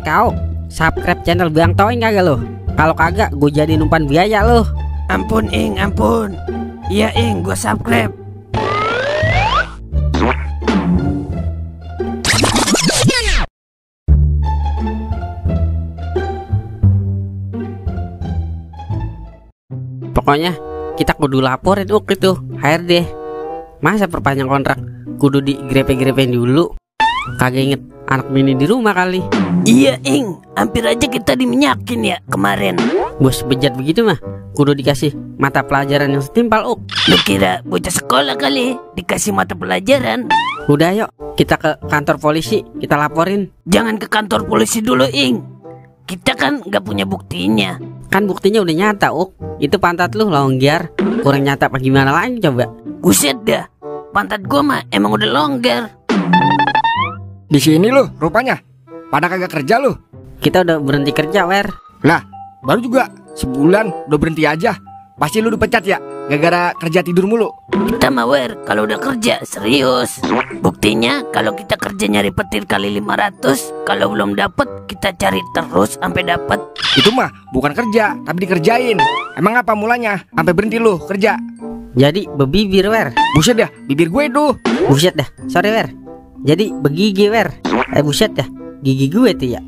Kau subscribe channel Bang Toing kagak lo? Kalau kagak gue jadi umpan biaya lo. Ampun Ing, ampun. Iya Ing, gue subscribe. Pokoknya kita kudu laporin itu HRD. Masa perpanjang kontrak kudu digrepe-grepein dulu? Kagak inget anak bini di rumah kali. Iya Ing, hampir aja kita diminyakin ya kemarin. Bos bejat begitu mah kudu dikasih mata pelajaran yang setimpal. Lu kira bocah sekolah kali dikasih mata pelajaran? Udah yuk kita ke kantor polisi, kita laporin. Jangan ke kantor polisi dulu Ing, kita kan gak punya buktinya. Kan buktinya udah nyata itu pantat lu longgar. Kurang nyata apa gimana lagi coba? Buset dah, pantat gua mah emang udah longgar. Di sini lu rupanya pada kagak kerja lu. Kita udah berhenti kerja, Wer. Lah, baru juga sebulan udah berhenti aja. Pasti lu dipecat ya, gara-gara kerja tidur mulu. Kita mah Wer, kalau udah kerja serius. Buktinya kalau kita kerja nyari petir kali 500, kalau belum dapet kita cari terus sampai dapet. Itu mah bukan kerja, tapi dikerjain. Emang apa mulanya sampai berhenti lu kerja? Jadi bebibir, Wer. Buset dah, bibir gue itu. Buset dah, sorry Wer. Jadi begigi, Wer. Buset dah, gigi gue tuh ya.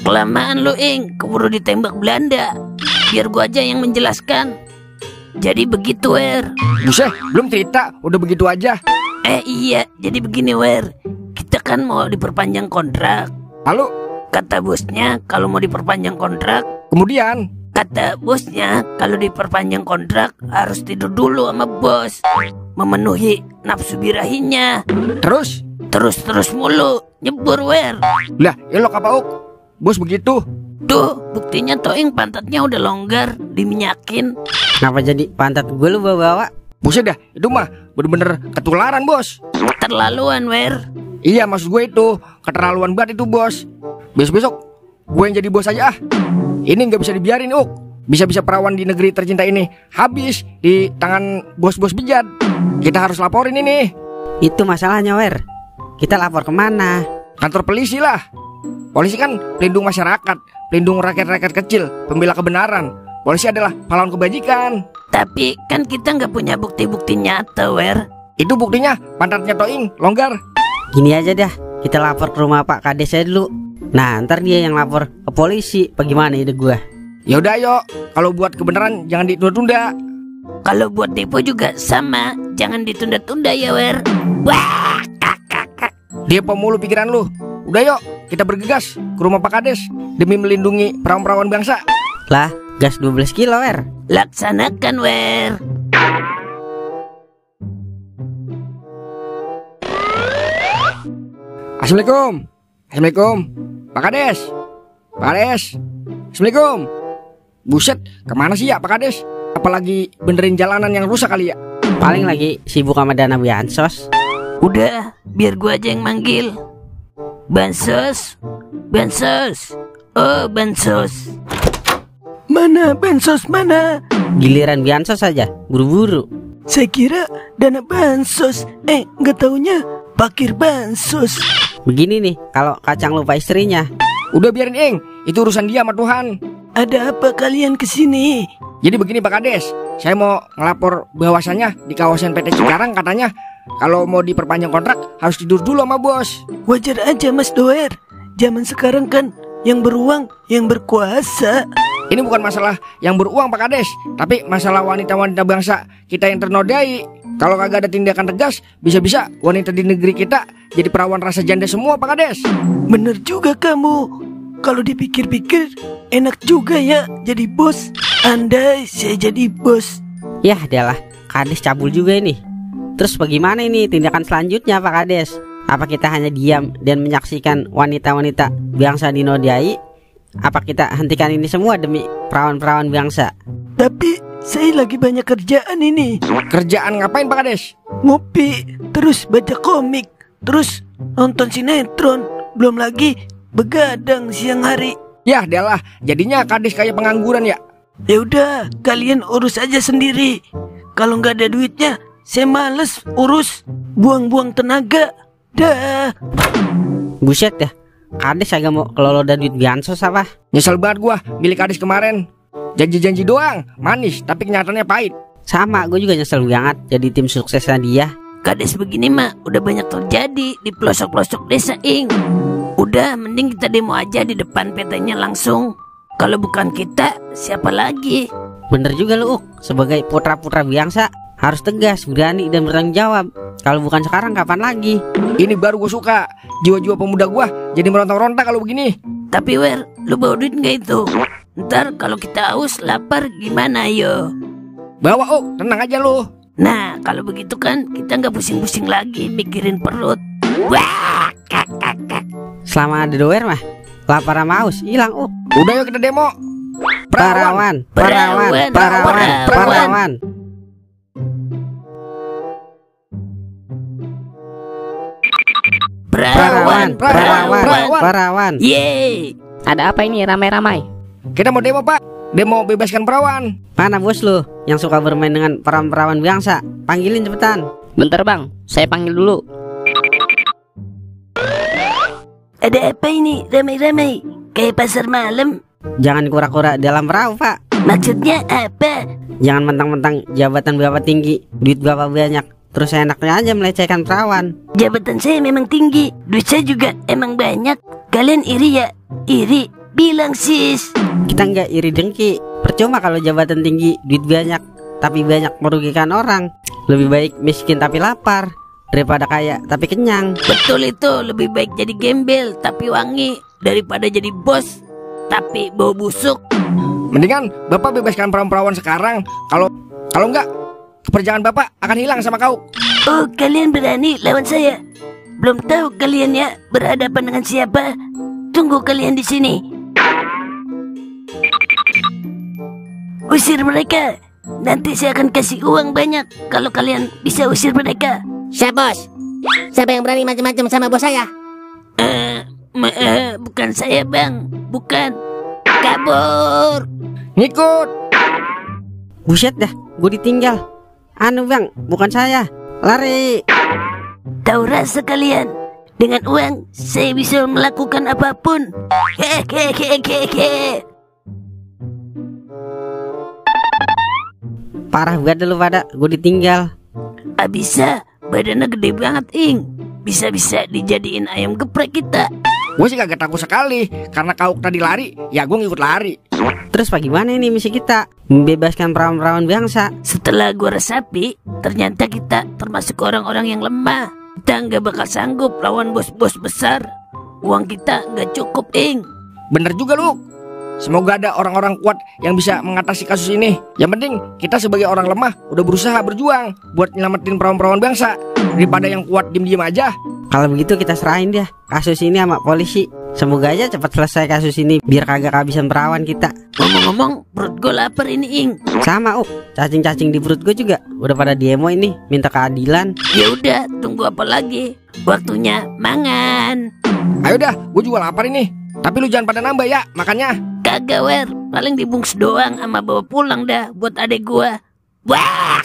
Kelamaan lu Ing, keburu ditembak Belanda. Biar gua aja yang menjelaskan. Jadi begitu Wer. Buset, belum cerita udah begitu aja. Iya, jadi begini Wer. Kita kan mau diperpanjang kontrak. Lalu? Kata bosnya kalau mau diperpanjang kontrak. Kemudian? Kata bosnya kalau diperpanjang kontrak harus tidur dulu sama bos, memenuhi nafsu birahinya. Terus? Terus mulu nyebur Wer. Lah, elok apa Bos begitu? Tuh, buktinya Toing pantatnya udah longgar, diminyakin. Kenapa jadi pantat gue lu bawa-bawa? Buset dah, itu mah bener-bener ketularan bos. Keterlaluan Wer. Iya, maksud gue itu keterlaluan banget itu bos. Besok-besok gue yang jadi bos aja ah. Ini nggak bisa dibiarin Bisa-bisa perawan di negeri tercinta ini habis di tangan bos-bos bejat. Kita harus laporin ini. Itu masalahnya Wer. Kita lapor kemana? Kantor polisi lah. Polisi kan pelindung masyarakat, pelindung rakyat-rakyat kecil, pembela kebenaran. Polisi adalah pahlawan kebajikan. Tapi kan kita nggak punya bukti-bukti nyata Wer. Itu buktinya pantatnya Toing longgar. Gini aja dah, kita lapor ke rumah Pak Kades aja dulu. Nah, ntar dia yang lapor ke polisi. Bagaimana ide gua? Ya udah yuk, kalau buat kebenaran jangan ditunda-tunda. Kalau buat depo juga sama, jangan ditunda-tunda ya Wer. Wah, Depo mulu pikiran lu. Udah yuk, kita bergegas ke rumah Pak Kades demi melindungi perawan-perawan bangsa. Lah, gas 12 kilo Wer. Laksanakan Wer. Assalamualaikum. Assalamualaikum Pak Kades. Pak Kades, assalamualaikum. Buset, kemana sih ya Pak Kades? Apalagi benerin jalanan yang rusak kali ya? Paling lagi sibuk sama dana bansos. Udah, biar gua aja yang manggil. Bansos, bansos, oh bansos. Mana bansos mana? Giliran bansos saja, buru-buru. Saya kira dana bansos, nggak taunya parkir bansos. Begini nih, kalau kacang lupa istrinya. Udah biarin Ing, itu urusan dia sama Tuhan. Ada apa kalian kesini? Jadi begini Pak Kades, saya mau ngelapor bahwasannya di kawasan PT Cikarang katanya kalau mau diperpanjang kontrak harus tidur dulu sama bos. Wajar aja Mas Doer. Zaman sekarang kan yang beruang yang berkuasa. Ini bukan masalah yang beruang Pak Kades, tapi masalah wanita-wanita bangsa kita yang ternodai. Kalau kagak ada tindakan tegas, bisa-bisa wanita di negeri kita jadi perawan rasa janda semua Pak Kades. Bener juga kamu. Kalau dipikir-pikir enak juga ya jadi bos. Andai saya jadi bos. Yah, dialah, Kades cabul juga ini. Terus bagaimana ini tindakan selanjutnya Pak Kades? Apa kita hanya diam dan menyaksikan wanita-wanita bangsa dinodai? Apa kita hentikan ini semua demi perawan-perawan bangsa? Tapi saya lagi banyak kerjaan ini. Kerjaan ngapain Pak Kades? Ngopi, terus baca komik, terus nonton sinetron, belum lagi begadang siang hari. Yah, dialah, jadinya Kades kayak pengangguran ya. Ya udah, kalian urus aja sendiri. Kalau nggak ada duitnya, saya males urus, buang-buang tenaga. Dah. Buset ya, Kades agak mau kelolo dan duit bansos apa? Nyesel banget gua milik Kades kemarin. Janji-janji doang, manis tapi kenyataannya pahit. Sama, gue juga nyesel banget jadi tim suksesnya dia. Kades begini mah udah banyak terjadi di pelosok-pelosok desa, Ing. Udah, mending kita demo aja di depan PT-nya langsung. Kalau bukan kita, siapa lagi? Bener juga lu, sebagai putra-putra bangsa harus tegas, berani dan bertanggung jawab. Kalau bukan sekarang kapan lagi? Ini baru gue suka. Jiwa-jiwa pemuda gua jadi meronta-ronta kalau begini. Tapi Wer, lu bawa duit nggak itu? Ntar kalau kita haus, lapar gimana yo? Bawa tenang aja lu. Nah, kalau begitu kan kita nggak pusing-pusing lagi mikirin perut. Wah, Selama ada doer mah lapar sama haus hilang. Udah yuk kita demo. Parawan. Perawan. Yeay. Ada apa ini ramai-ramai? Kita mau demo, Pak. Demo bebaskan perawan. Mana bos lu yang suka bermain dengan perawan bangsa? Panggilin cepetan. Bentar bang, saya panggil dulu. Ada apa ini ramai-ramai? Kayak pasar malam. Jangan kura-kura dalam perahu, Pak. Maksudnya apa? Jangan mentang-mentang jabatan berapa tinggi, duit berapa banyak, terus enaknya aja melecehkan perawan. Jabatan saya memang tinggi, duit saya juga emang banyak. Kalian iri ya? Iri, bilang sis. Kita nggak iri dengki. Percuma kalau jabatan tinggi, duit banyak, tapi banyak merugikan orang. Lebih baik miskin tapi lapar daripada kaya tapi kenyang. Betul itu, lebih baik jadi gembel tapi wangi daripada jadi bos tapi bau busuk. Mendingan Bapak bebaskan perawan-perawan sekarang. Kalau enggak, keperjaan Bapak akan hilang sama kau. Oh, kalian berani lawan saya? Belum tahu kalian ya berhadapan dengan siapa. Tunggu kalian di sini. Usir mereka. Nanti saya akan kasih uang banyak kalau kalian bisa usir mereka. Siap bos. Siapa yang berani macam-macam sama bos saya? Bukan saya bang. Bukan. Kabur. Ngikut. Buset dah, gue ditinggal. Anu bang, bukan saya. Lari. Tahu rasa kalian? Dengan uang saya bisa melakukan apapun. Parah banget lu pada, gue ditinggal. Bisa, badannya gede banget Ing. Bisa-bisa dijadiin ayam geprek kita. Gue sih kagak takut sekali. Karena kau tadi lari, ya gue ngikut lari. Terus bagaimana ini misi kita? Membebaskan perawan-perawan bangsa. Setelah gue resapi, ternyata kita termasuk orang-orang yang lemah. Kita nggak bakal sanggup lawan bos-bos besar. Uang kita nggak cukup Ing. Bener juga lu. Semoga ada orang-orang kuat yang bisa mengatasi kasus ini. Yang penting kita sebagai orang lemah udah berusaha berjuang buat nyelamatin perawan-perawan bangsa. Daripada yang kuat diem-diem aja. Kalau begitu kita serahin dia kasus ini sama polisi. Semoga aja cepat selesai kasus ini biar kagak kehabisan perawan kita. Ngomong-ngomong, perut gue lapar ini Ing. Sama cacing-cacing di perut gue juga udah pada demo ini minta keadilan. Ya udah, tunggu apa lagi? Waktunya mangan. Ayo dah, gue juga lapar ini. Tapi lu jangan pada nambah ya makannya. Kagak Wer, paling dibungkus doang sama bawa pulang dah buat adek gua. Wah.